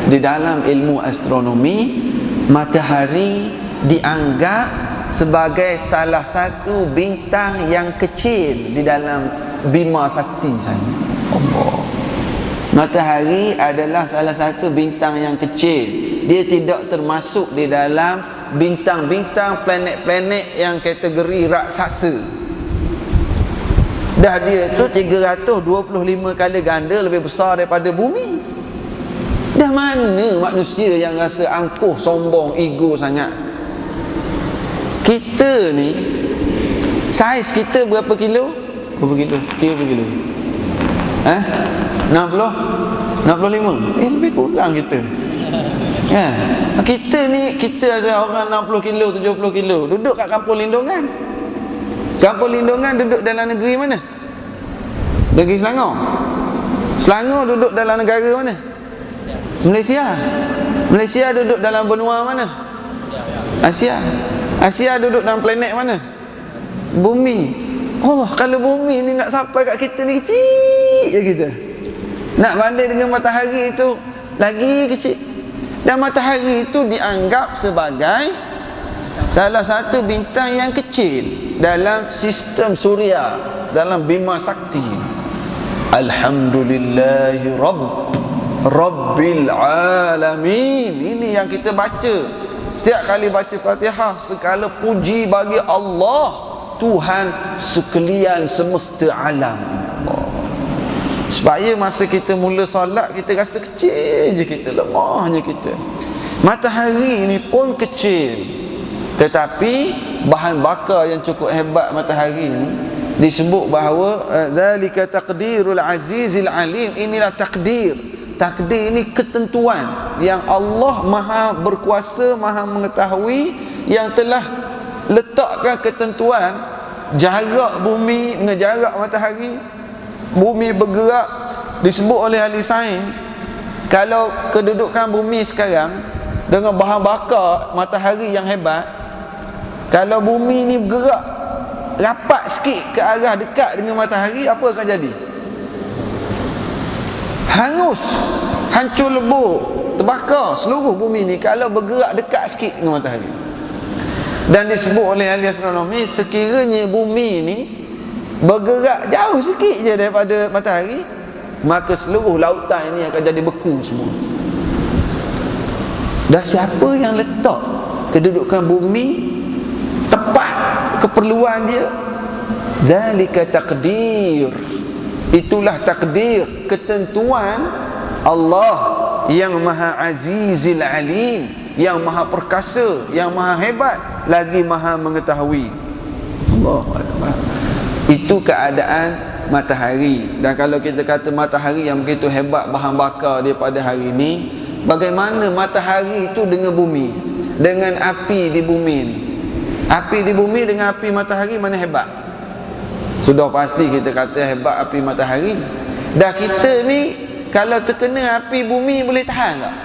Di dalam ilmu astronomi, matahari dianggap sebagai salah satu bintang yang kecil di dalam Bima Sakti sana. Allah. Matahari adalah salah satu bintang yang kecil. Dia tidak termasuk di dalam bintang-bintang planet-planet yang kategori raksasa. Dah dia tu 325 kali ganda lebih besar daripada bumi. Dah mana manusia yang rasa angkuh, sombong, ego sangat. Kita ni, saiz kita berapa kilo? Berapa kilo? Kira berapa kilo? 60? 65? Lebih kurang kita. Kita ni, kita ada orang 60 kilo, 70 kilo. Duduk kat kampung lindungan. Kampung lindungan duduk dalam negeri mana? Negeri Selangor. Selangor duduk dalam negara mana? Malaysia. Malaysia duduk dalam benua mana? Asia. Asia duduk dalam planet mana? Bumi. Allah, kalau bumi ni nak sampai kat kita ni kecil je kita. Nak banding dengan matahari itu lagi kecil. Dan matahari itu dianggap sebagai salah satu bintang yang kecil dalam sistem suria, dalam Bima Sakti. Alhamdulillahi Rabbil Alamin. Ini yang kita baca setiap kali baca Fatihah. Segala puji bagi Allah, Tuhan sekalian semesta alam. Allah. Supaya masa kita mula solat, kita rasa kecil je kita, lemahnya kita. Matahari ni pun kecil, tetapi bahan bakar yang cukup hebat matahari ni. Disebut bahawa zalika taqdirul azizil alim. Inilah takdir. Takdir ini ketentuan yang Allah Maha berkuasa, Maha mengetahui, yang telah letakkan ketentuan jarak bumi dengan jarak matahari. Bumi bergerak, disebut oleh ahli sains, kalau kedudukan bumi sekarang dengan bahan bakar matahari yang hebat, kalau bumi ni bergerak rapat sikit ke arah dekat dengan matahari, apa akan jadi? Hangus, hancur lebur, terbakar seluruh bumi ni kalau bergerak dekat sikit dengan matahari. Dan disebut oleh ahli astronomi, sekiranya bumi ni bergerak jauh sikit je daripada matahari, maka seluruh lautan ini akan jadi beku semua. Dah siapa yang letak kedudukan bumi tepat keperluan dia? Zalika takdir. Itulah takdir, ketentuan Allah yang Maha Azizil Alim, yang Maha Perkasa, yang Maha Hebat, lagi Maha Mengetahui. Allahu Akbar. Itu keadaan matahari. Dan kalau kita kata matahari yang begitu hebat bahan bakar dia pada hari ini, bagaimana matahari itu dengan bumi, dengan api di bumi ni? Api di bumi dengan api matahari, mana hebat? Sudah pasti kita kata hebat api matahari. Dah kita ni kalau terkena api bumi boleh tahan tak?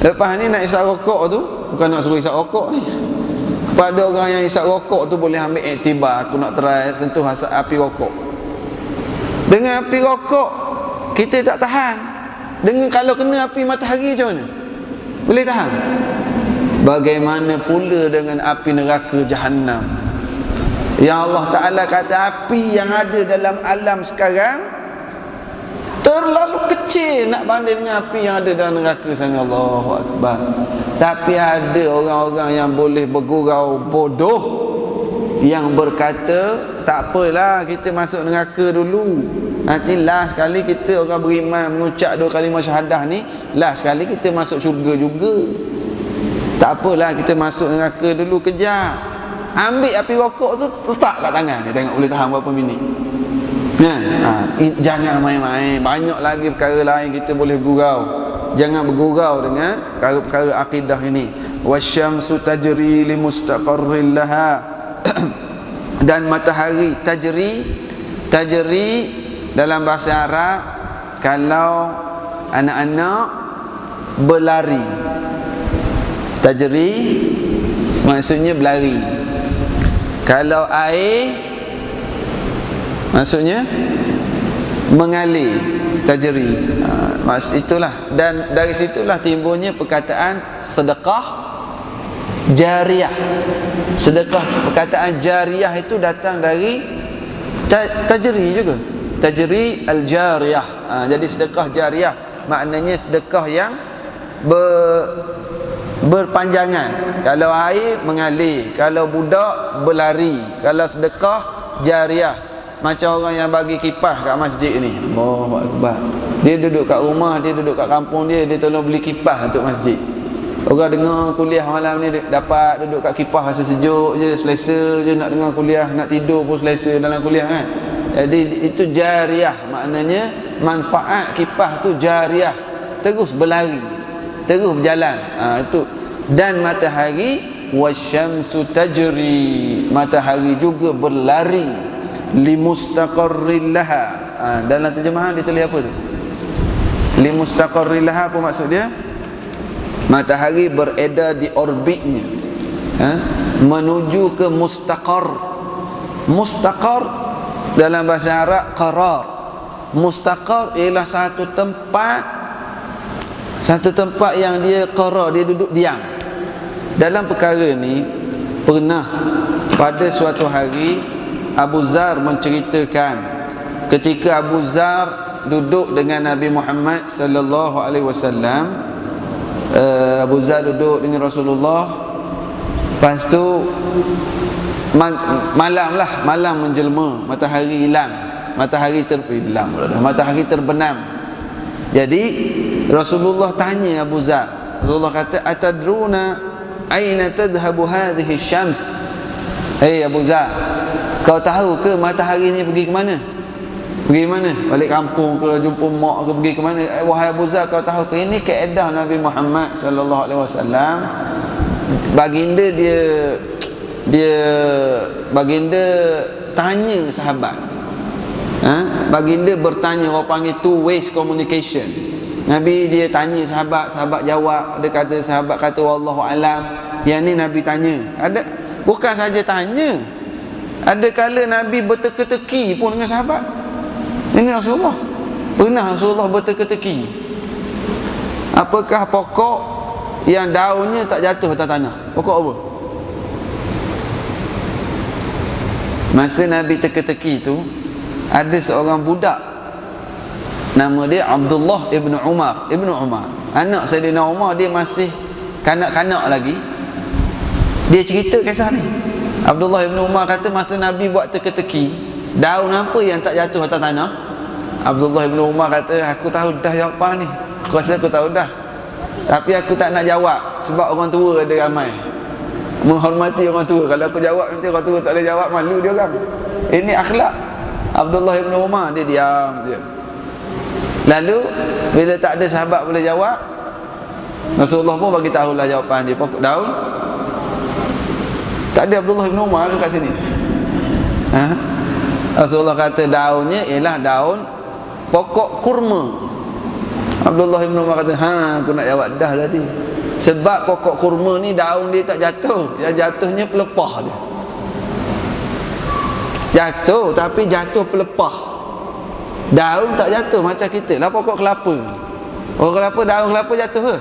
Lepas ni nak isap rokok tu, bukan nak suruh isap rokok ni, kepada orang yang isap rokok tu boleh ambil iktibar, aku nak try sentuh api rokok. Dengan api rokok kita tak tahan. Dengan kalau kena api matahari macam mana? Boleh tahan? Bagaimana pula dengan api neraka Jahannam? Yang Allah Ta'ala kata api yang ada dalam alam sekarang terlalu kecil nak banding dengan api yang ada dalam neraka sana. Allahu Akbar. Tapi ada orang-orang yang boleh bergurau bodoh, yang berkata tak apalah kita masuk neraka dulu, nanti last sekali kita orang beriman mengucap 2 kalimah syahadah ni, last sekali kita masuk syurga juga. Tak apalah kita masuk neraka dulu kejap. Ambil api rokok tu letak kat tangan dia, tengok boleh tahan berapa minit. Jangan main-main. Banyak lagi perkara lain kita boleh bergurau. Jangan bergurau dengan perkara-perkara akidah ini. Wasyamsu tajri limustaqarril laha. Dan matahari tajri dalam bahasa Arab, kalau anak-anak berlari, tajri maksudnya berlari. Kalau air maksudnya mengalir, tajri. itulah, dan dari situlah timbulnya perkataan sedekah jariyah. Sedekah, perkataan jariyah itu datang dari tajri juga, tajri al-jariyah. Jadi sedekah jariyah maknanya sedekah yang berpanjangan. Kalau air mengalir, kalau budak berlari. Kalau sedekah jariyah, macam orang yang bagi kipas kat masjid ni. Allahu akbar. Dia duduk kat rumah, dia duduk kat kampung dia tolong beli kipas untuk masjid. Orang dengar kuliah malam ni dapat duduk kat kipas rasa sejuk je, selesa je nak dengar kuliah, nak tidur pun selesa dalam kuliah kan. Jadi itu jariyah, maknanya manfaat kipas tu jariyah, terus berlari, terus berjalan. Itu. Dan matahari wasyamsu tajri, matahari juga berlari limustaqarril laha. Dalam terjemahan dia tulis apa tu? Limustaqarril laha, apa maksud dia? Matahari beredar di orbitnya, menuju ke mustaqar. Mustaqar dalam bahasa Arab qarar. Mustaqar ialah satu tempat yang dia qarar, dia duduk diam. Dalam perkara ni pernah pada suatu hari Abu Zar menceritakan ketika Abu Zar duduk dengan Nabi Muhammad sallallahu alaihi wasallam. Abu Zar duduk dengan Rasulullah. Lepas tu malam menjelma, matahari hilang, matahari terbenam. Jadi Rasulullah tanya Abu Zar. Rasulullah kata, atadruna aina tadhhabu hadhihi syams? Hei Abu Zar, kau tahu ke matahari ni pergi ke mana? Pergi mana? Balik kampung ke, jumpa mak ke, pergi ke mana? Wahai Abu Zar, kau tahu ke ini kaedah Nabi Muhammad sallallahu alaihi wasallam? Baginda baginda tanya sahabat. Baginda bertanya, orang panggil two ways communication. Nabi dia tanya sahabat, sahabat jawab. Dia kata, sahabat kata wallahu alam. Yang ni Nabi tanya. Bukan saja tanya, ada kala Nabi berteka-teki pun dengan sahabat. Ini Rasulullah. Pernah Rasulullah berteka-teki. Apakah pokok yang daunnya tak jatuh atas tanah? Pokok apa? Masa Nabi teka-teki tu, ada seorang budak, nama dia Abdullah ibn Umar. Anak Sayyidina Umar, dia masih kanak-kanak lagi. Dia cerita kisah ni. Abdullah ibn Umar kata, masa Nabi buat teka-teki, daun apa yang tak jatuh atas tanah? Abdullah ibn Umar kata, aku tahu dah jawapan ni. Aku rasa aku tahu dah, tapi aku tak nak jawab sebab orang tua ada ramai, menghormati orang tua. Kalau aku jawab nanti orang tua tak boleh jawab, malu dia orang. Ini akhlak Abdullah ibn Umar. Dia diam je. Lalu bila tak ada sahabat boleh jawab, Rasulullah pun bagi tahulah jawapan dia. Pokok daun tak ada. Abdullah ibn Umar kat sini. Rasulullah kata daunnya ialah daun pokok kurma. Abdullah ibn Umar kata, aku nak jawab dah tadi. Sebab pokok kurma ni daun dia tak jatuh, yang jatuhnya pelepah dia. Jatuh, tapi jatuh pelepah. Daun tak jatuh macam kita lah pokok kelapa. Pokok kelapa, daun kelapa jatuh ke?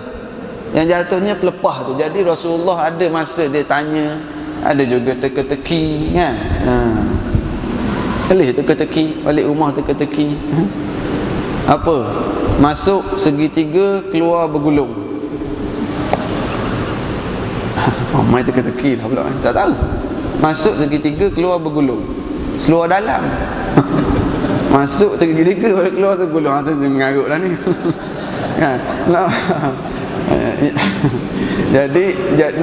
Yang jatuhnya pelepah tu. Jadi Rasulullah ada masa dia tanya, ada juga teka-teki kan. Boleh teka-teki, balik rumah teka-teki. Apa? Masuk segitiga, keluar bergulung. Mai teka-teki lah pula. Tak tahu. Masuk segitiga, keluar bergulung. Seluar dalam. Masuk segitiga, keluar tergulung. Itu mengarut lah ni. Jadi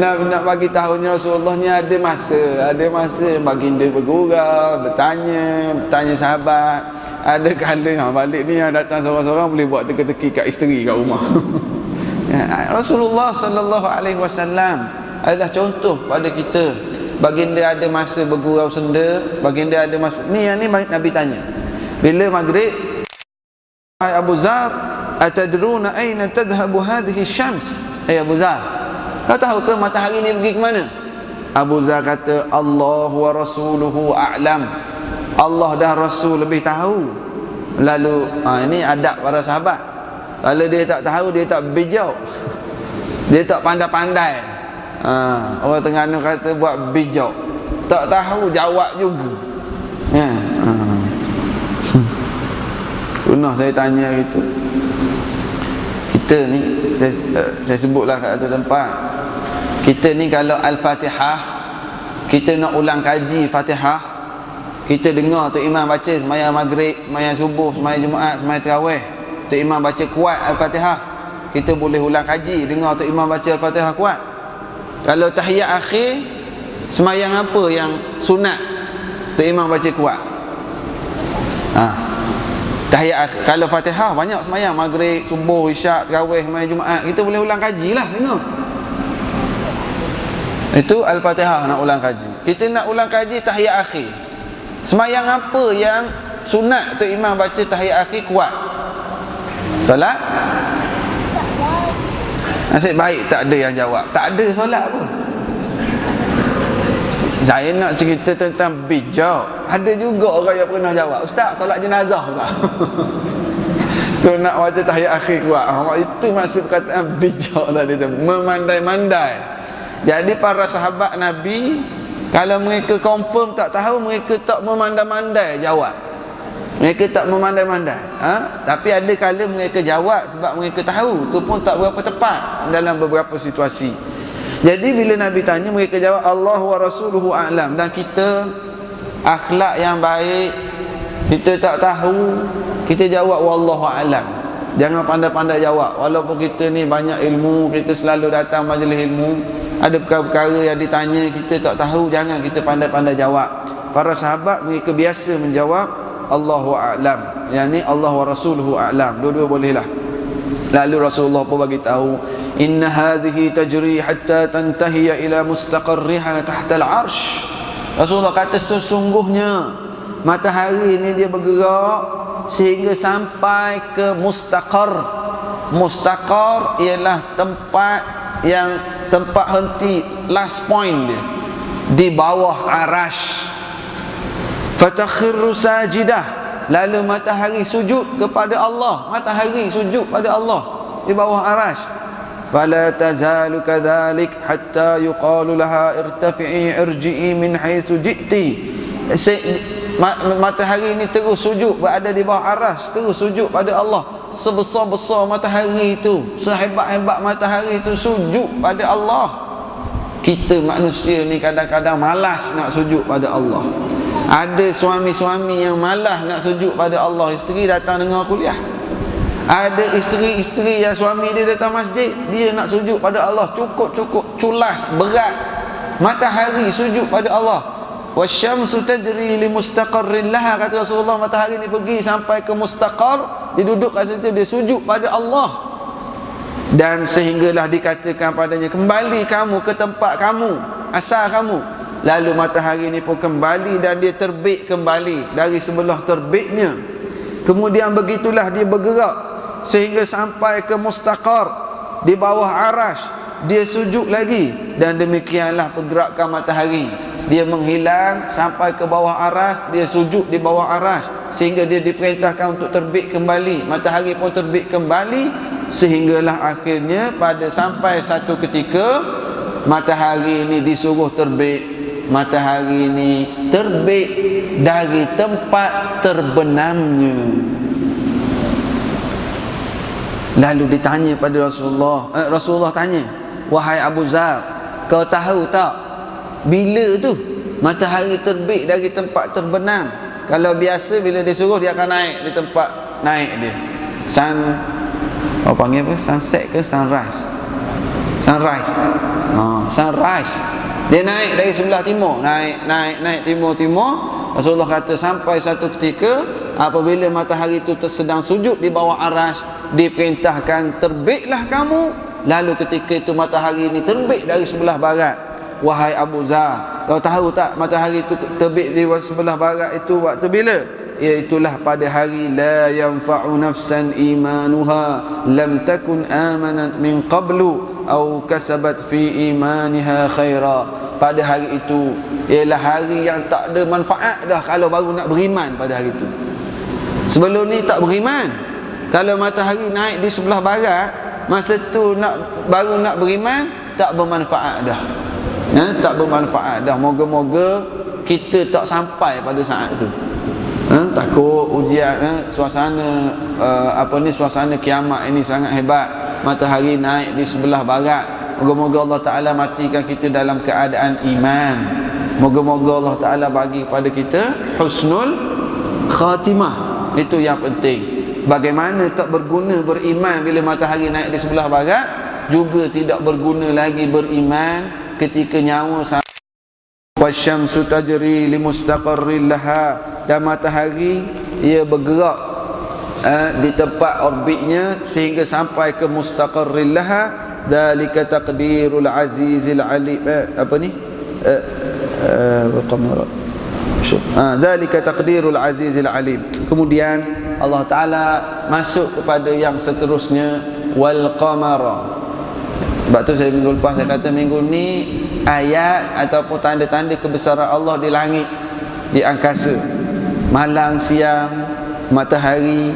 nak bagi tahunya Rasulullah ni ada masa baginda bergurau, bertanya sahabat. Ada kala balik ni yang datang seorang-seorang boleh buat teka-teki kat isteri kat rumah. Rasulullah sallallahu alaihi wasallam adalah contoh pada kita. Baginda ada masa bergurau senda, baginda ada masa ni, yang ni Nabi tanya bila maghrib, hai Abu Zar, atadruna aina tadhhabu hadhihi syams? Hai Abu Zar, kau tahu ke matahari ni pergi ke mana? Abu Zar kata, Allah wa rasuluhu a'lam. Allah dan Rasul lebih tahu. Lalu ini adab para sahabat. Kalau dia tak tahu, dia tak bijak, dia tak pandai-pandai. Orang Terengganu kata buat bijak, tak tahu jawab juga. Pernah saya tanya gitu, kita ni saya sebutlah kat satu tempat, kita ni kalau Al-Fatihah, kita nak ulang kaji Fatihah, kita dengar Tok Imam baca sembahyang maghrib, sembahyang subuh, sembahyang Jumaat, sembahyang tarawih, Tok Imam baca kuat Al-Fatihah, kita boleh ulang kaji dengar Tok Imam baca Al-Fatihah kuat. Kalau tahiyat akhir, sembahyang apa yang sunat Tok Imam baca kuat? Tahiyat akhir, kalau Fatihah banyak sembahyang maghrib, subuh, isyak, tarawih, sembahyang Jumaat, kita boleh ulang kaji lah dengar. Itu Al-Fatihah nak ulang kaji. Kita nak ulang kaji tahiyat akhir, sembahyang apa yang sunat Tok Imam baca tahiyat akhir kuat? Solat? Nasib baik tak ada yang jawab. Tak ada solat pun. Saya nak cerita tentang bijak. Ada juga orang yang pernah jawab, Ustaz, solat jenazah tak? So nak baca tahiyat akhir kuat. Itu maksud perkataan bijak tadi tu, memandai-mandai. Jadi para sahabat Nabi, kalau mereka confirm tak tahu, mereka tak memandai-mandai jawab. Mereka tak memandai-mandai. Tapi ada kala mereka jawab sebab mereka tahu, tu pun tak berapa tepat dalam beberapa situasi. Jadi bila Nabi tanya, mereka jawab Allah wa rasuluhu a'lam. Dan kita akhlak yang baik, kita tak tahu, kita jawab wallahu a'lam. Jangan pandai-pandai jawab. Walaupun kita ni banyak ilmu, kita selalu datang majlis ilmu, ada perkara-perkara yang ditanya kita tak tahu, jangan kita pandai-pandai jawab. Para sahabat mereka biasa menjawab Allahu a'lam, yakni Allah wa rasuluhu a'lam. Dua-dua boleh lah. Lalu Rasulullah pun bagi tahu, inna hadhihi tajri hatta tantahiya ila mustaqarriha tahta al-arsh. Rasulullah kata sesungguhnya matahari ini dia bergerak sehingga sampai ke mustaqar. Mustaqar ialah tempat yang tempat henti, last point dia, di bawah arash. Fatakhirru sajidah, lalu matahari sujud kepada Allah. Matahari sujud pada Allah di bawah arash. Fala tazalu kadzalik hatta yuqalu laha irtafi'i irji'i min haitsu ji'ti. Matahari ini terus sujud, berada di bawah arash, terus sujud pada Allah. Sebesar-besar matahari itu, sehebat-hebat matahari itu sujud pada Allah. Kita manusia ni kadang-kadang malas nak sujud pada Allah. Ada suami-suami yang malas nak sujud pada Allah. Isteri datang dengar kuliah, ada isteri-isteri yang suami dia datang masjid, dia nak sujud pada Allah, cukup-cukup culas, berat. Matahari sujud pada Allah. Wasyamsu tajri li mustaqarrin laha, kata Rasulullah, matahari ni pergi sampai ke mustaqar, dia duduk kat situ, dia sujud pada Allah. Dan sehinggalah dikatakan padanya, kembali kamu ke tempat kamu, asal kamu. Lalu matahari ni pun kembali dan dia terbit kembali dari sebelah terbitnya. Kemudian begitulah dia bergerak sehingga sampai ke mustaqar, di bawah arash, dia sujud lagi. Dan demikianlah pergerakan matahari, dia menghilang sampai ke bawah arash, dia sujud di bawah arash, sehingga dia diperintahkan untuk terbit kembali. Matahari pun terbit kembali, sehinggalah akhirnya pada sampai satu ketika matahari ini disuruh terbit. Matahari ini terbit dari tempat terbenamnya. Lalu ditanya pada Rasulullah, Rasulullah tanya, wahai Abu Zar, kau tahu tak bila tu matahari terbit dari tempat terbenam? Kalau biasa bila dia suruh, dia akan naik di tempat naik dia. Apa panggil apa? Sunset ke sunrise? Sunrise. Sunrise. Dia naik dari sebelah timur, naik timur. Rasulullah kata sampai satu ketika apabila matahari itu sedang sujud di bawah arash, diperintahkan terbitlah kamu. Lalu ketika itu matahari ini terbit dari sebelah barat. Wahai Abu Zar, kau tahu tak matahari itu terbit di sebelah barat itu waktu bila? Iaitulah pada hari la yanfa'u nafsan imanuha lam takun amanat min qablu aw kasabat fi imaniha khaira. Pada hari itu ialah hari yang tak ada manfaat dah kalau baru nak beriman pada hari itu. Sebelum ni tak beriman, Kalau matahari naik di sebelah barat, masa tu baru nak beriman, tak bermanfaat dah. Tak bermanfaat dah. Moga-moga kita tak sampai pada saat tu. Takut ujian, suasana suasana kiamat ini sangat hebat. Matahari naik di sebelah barat. Moga-moga Allah Ta'ala matikan kita dalam keadaan iman. Moga-moga Allah Ta'ala bagi kepada kita husnul khatimah. Itu yang penting. Bagaimana tak berguna beriman bila matahari naik di sebelah barat, juga tidak berguna lagi beriman ketika nyawa wasyamsu tajri limustaqarril laha, dan matahari ia bergerak di tempat orbitnya sehingga sampai ke mustaqarril laha. Dzalika taqdirul azizil alim. Dzalika taqdirul azizil alim. Kemudian Allah Ta'ala masuk kepada yang seterusnya, wal qamara. Sebab tu saya minggu lepas saya kata minggu ni ayat ataupun tanda-tanda kebesaran Allah di langit, di angkasa, malam, siang, matahari.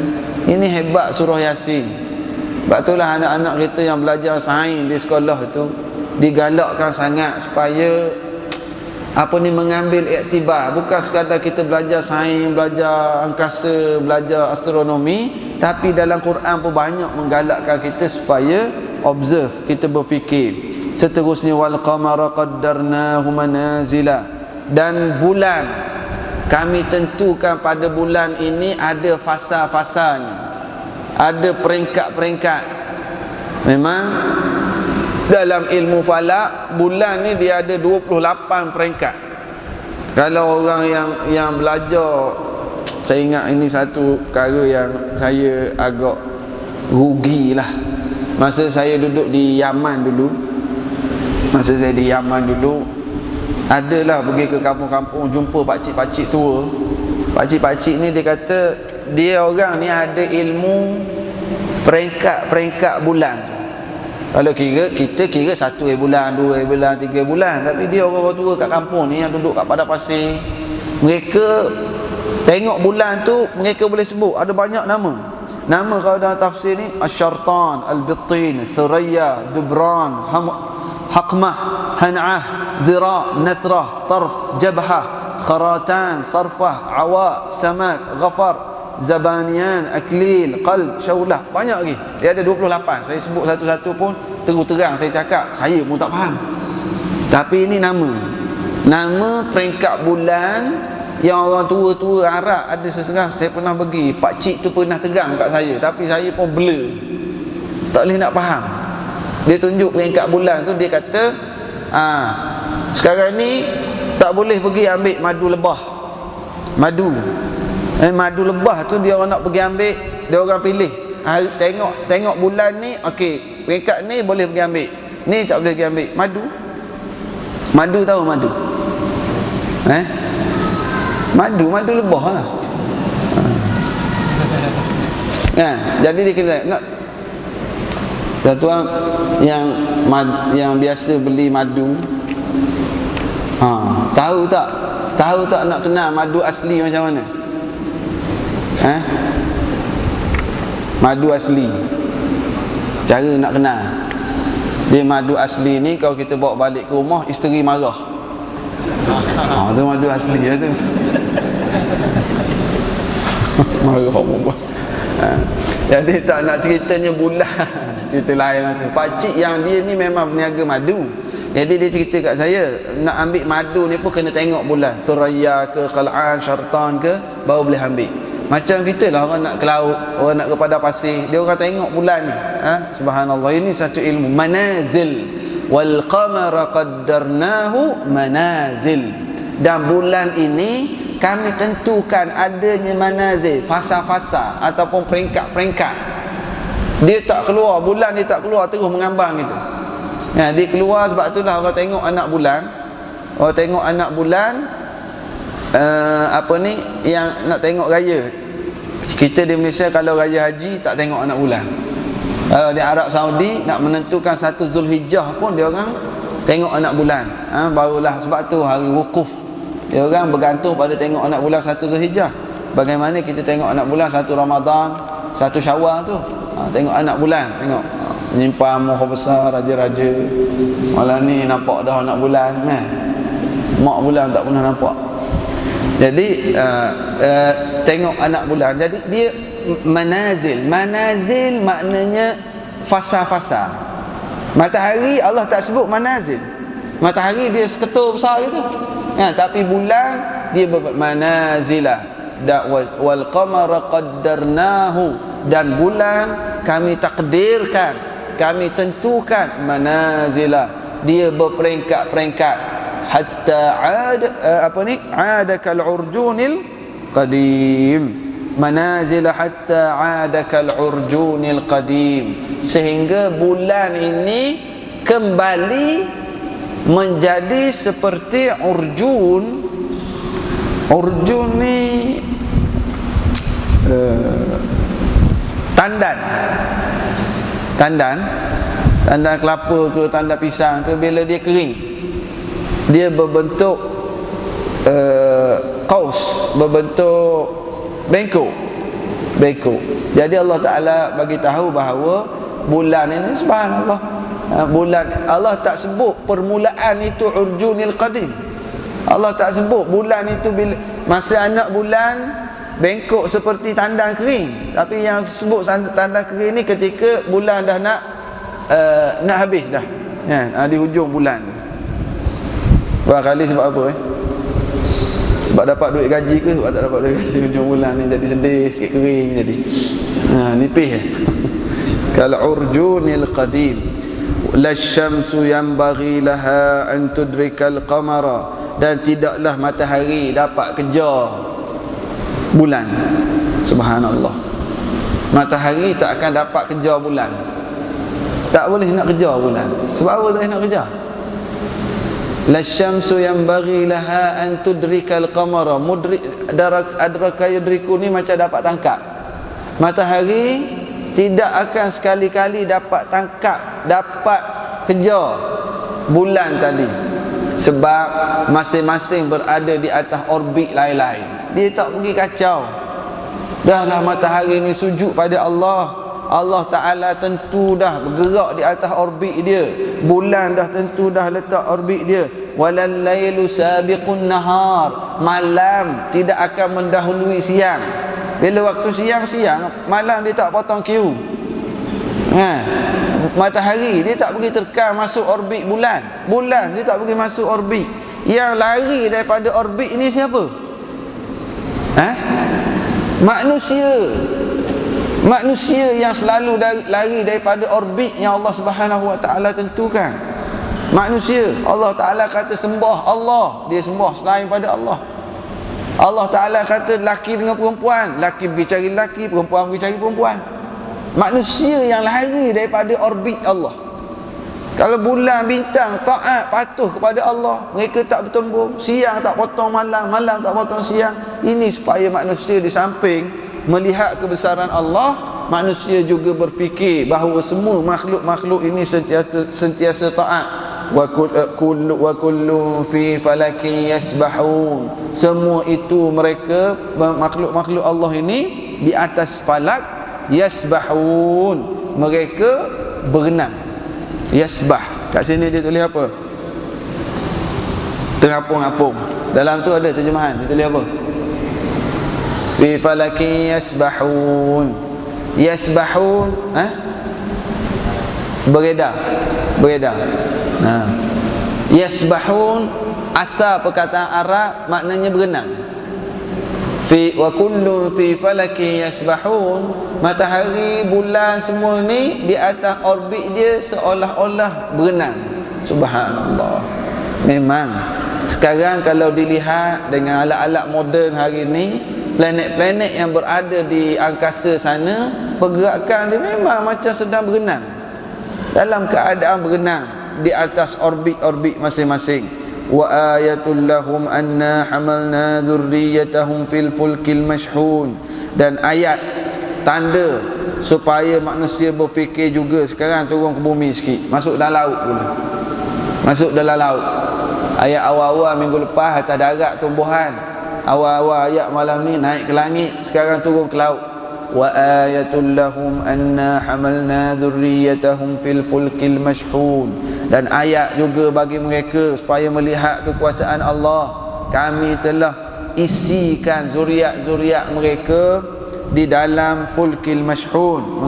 Ini hebat surah Yasin. Sebab itulah anak-anak kita yang belajar sains di sekolah tu digalakkan sangat supaya mengambil iktibar. Bukan sekadar kita belajar sains, belajar angkasa, belajar astronomi, tapi dalam Quran pun banyak menggalakkan kita supaya observe, kita berfikir. Seterusnya, wal qamara qaddarnahu manazila, dan bulan kami tentukan pada bulan ini ada fasa-fasanya, ada peringkat-peringkat. Memang dalam ilmu falak, bulan ni dia ada 28 peringkat. Kalau orang yang belajar, saya ingat ini satu perkara yang saya agak rugilah. Masa saya duduk di Yaman dulu, adalah pergi ke kampung-kampung, jumpa pakcik-pakcik tua. Pakcik-pakcik ni dia kata dia orang ni ada ilmu peringkat-peringkat bulan. Kalau kita kira 1 bulan, 2 bulan, 3 bulan. Tapi dia orang tua kat kampung ni yang duduk kat padang pasir, mereka tengok bulan tu, mereka boleh sebut ada banyak nama. Nama kalau dalam tafsir ni Asyartan, Al-Bittin, Thuraya, Dubran, Haqmah, Han'ah, Dhira, Nathrah, Tarf, Jabhah, Kharatan, Sarfah, Awa, Samak, Ghafar, Zabanian, Aklil, Qalb, Syaulah. Banyak lagi. Dia ada 28. Saya sebut satu-satu pun terus terang saya cakap, saya pun tak faham. Tapi ini nama peringkat bulan yang orang tua-tua Arab ada sesetengah saya pernah pergi. Pakcik tu pernah terang kat saya, tapi saya pun blur, tak boleh nak faham. Dia tunjuk peringkat bulan tu, dia kata sekarang ni tak boleh pergi ambil madu lebah. Madu lebah tu dia orang nak pergi ambil, dia orang pilih. Tengok bulan ni, okey, peringkat ni boleh pergi ambil, ni tak boleh pergi ambil. Madu tahu madu? Madu lebah lah. Jadi dia kena nak satu orang yang biasa beli madu, tahu tak nak kenal madu asli macam mana? Madu asli, cara nak kenal dia madu asli ni, kalau kita bawa balik ke rumah, isteri marah. Tu madu asli lah tu. Marah perempuan. Jadi tak nak ceritanya bulan, cerita lain lah tu. Pakcik yang dia ni memang berniaga madu. Jadi dia cerita kat saya, nak ambil madu ni pun kena tengok bulan, Suraya ke, Qal'an, Syartan ke, baru boleh ambil. Macam kita lah, orang nak ke laut, orang nak ke padang pasir, dia orang tengok bulan ni. Subhanallah, ini satu ilmu. Manazil, wal qamara qaddarnahu manazil. Dan bulan ini kami tentukan adanya manazil, fasa-fasa ataupun peringkat-peringkat. Dia tak keluar, bulan dia tak keluar terus mengambang gitu. Dia keluar, sebab itulah orang tengok anak bulan. Orang tengok anak bulan, yang nak tengok raya. Kita di Malaysia kalau raya haji tak tengok anak bulan. Kalau di Arab Saudi nak menentukan 1 Zulhijjah pun dia orang tengok anak bulan. Barulah, sebab tu hari wukuf. Dia orang bergantung pada tengok anak bulan 1 Zulhijjah. Bagaimana kita tengok anak bulan 1 Ramadan, satu Syawal tu. Tengok anak bulan, tengok menyimpan moh besar raja-raja. Malam ni nampak dah anak bulan kan. Mak bulan tak pernah nampak. Jadi tengok anak bulan. Jadi dia manazil. Manazil maknanya fasa-fasa. Matahari Allah tak sebut manazil. Matahari dia seketul besar gitu. Tapi bulan dia manazilah. Wal qamara qaddarnahu, dan bulan kami takdirkan, kami tentukan manazilah, dia berperingkat-peringkat hatta ada kal urjunil qadim, manazilah hatta ada kal urjunil qadim, sehingga bulan ini kembali menjadi seperti urjun. Urjun ni tandan kelapa ke tandan pisang ke, bila dia kering dia berbentuk qaus, berbentuk bengkok. Jadi Allah Ta'ala bagi tahu bahawa bulan ini, subhanallah, bulan Allah tak sebut permulaan itu urjunil qadim. Allah tak sebut bulan itu bila masa anak bulan bengkok seperti tandan kering. Tapi yang sebut tandan kering ni ketika bulan dah nak habis dah di hujung bulan. Kali sebab apa sebab dapat duit gaji ke sebab tak dapat duit gaji hujung bulan ni, jadi sedih sikit, kering jadi nipis kal urjunil qadim. Lasyamsu yanbaghi laha an tudrikal qamara, dan tidaklah matahari dapat kejar bulan. Subhanallah, matahari tak akan dapat kejar bulan. Tak boleh nak kejar bulan. Sebab apa tak boleh nak kejar? Lasyamsu yanbaghi laha an tudrikal qamara, adraka yudriku ni macam dapat tangkap. Matahari tidak akan sekali-kali dapat tangkap, dapat kejar bulan tadi, sebab masing-masing berada di atas orbit lain-lain. Dia tak pergi kacau. Dahlah matahari ni sujud pada Allah, Allah Ta'ala tentu dah bergerak di atas orbit dia. Bulan dah tentu dah letak orbit dia. Walal lailu sabiqun nahar, malam tidak akan mendahului siang. Bila waktu siang, malam dia tak potong queue. Matahari dia tak pergi terkam masuk orbit bulan. Bulan dia tak pergi masuk orbit. Yang lari daripada orbit ni siapa? Manusia yang selalu lari daripada orbit yang Allah Subhanahu Wa Taala tentukan. Manusia, Allah Taala kata sembah Allah, dia sembah selain pada Allah. Allah Ta'ala kata laki dengan perempuan, laki pergi cari laki, perempuan pergi cari perempuan. Manusia yang lari daripada orbit Allah. Kalau bulan, bintang taat, patuh kepada Allah, mereka tak bertembung, siang tak potong malam, malam tak potong siang. Ini supaya manusia di samping melihat kebesaran Allah, manusia juga berfikir bahawa semua makhluk-makhluk ini sentiasa taat. Wa kullu fi falakin yasbahun, semua itu mereka makhluk-makhluk Allah ini di atas falak, yasbahun, mereka berenang. Yasbah kat sini dia tulis apa? Terapung-apung. Dalam tu ada terjemahan, dia tulis apa? Fi falakin yasbahun. Yasbahun beredar. Yasbahun, asal perkataan Arab maknanya berenang. Wa kullu fi falaki yasbahun, matahari, bulan semua ni di atas orbit dia seolah-olah berenang. Subhanallah. Memang sekarang kalau dilihat dengan alat-alat moden hari ni, planet-planet yang berada di angkasa sana, pergerakan dia memang macam sedang berenang, dalam keadaan berenang di atas orbit-orbit masing-masing. Wa ayatul lahum anna hamalna dzurriyyatahum fil fulkil mashhun, dan ayat tanda supaya manusia berfikir juga. Sekarang turun ke bumi sikit, masuk dalam laut pula. Masuk dalam laut. Ayat awal-awal minggu lepas atas darat tumbuhan, awal-awal ayat malam ni naik ke langit, sekarang turun ke laut. wa ayatul lahum anna hamalna dzurriyyatahum fil fulkil mashhun. Dan ayat juga bagi mereka supaya melihat kekuasaan Allah. Kami telah isikan zuriat-zuriat mereka di dalam fulkil mashhun,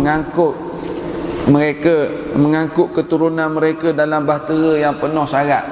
mengangkut keturunan mereka dalam bahtera yang penuh syarat.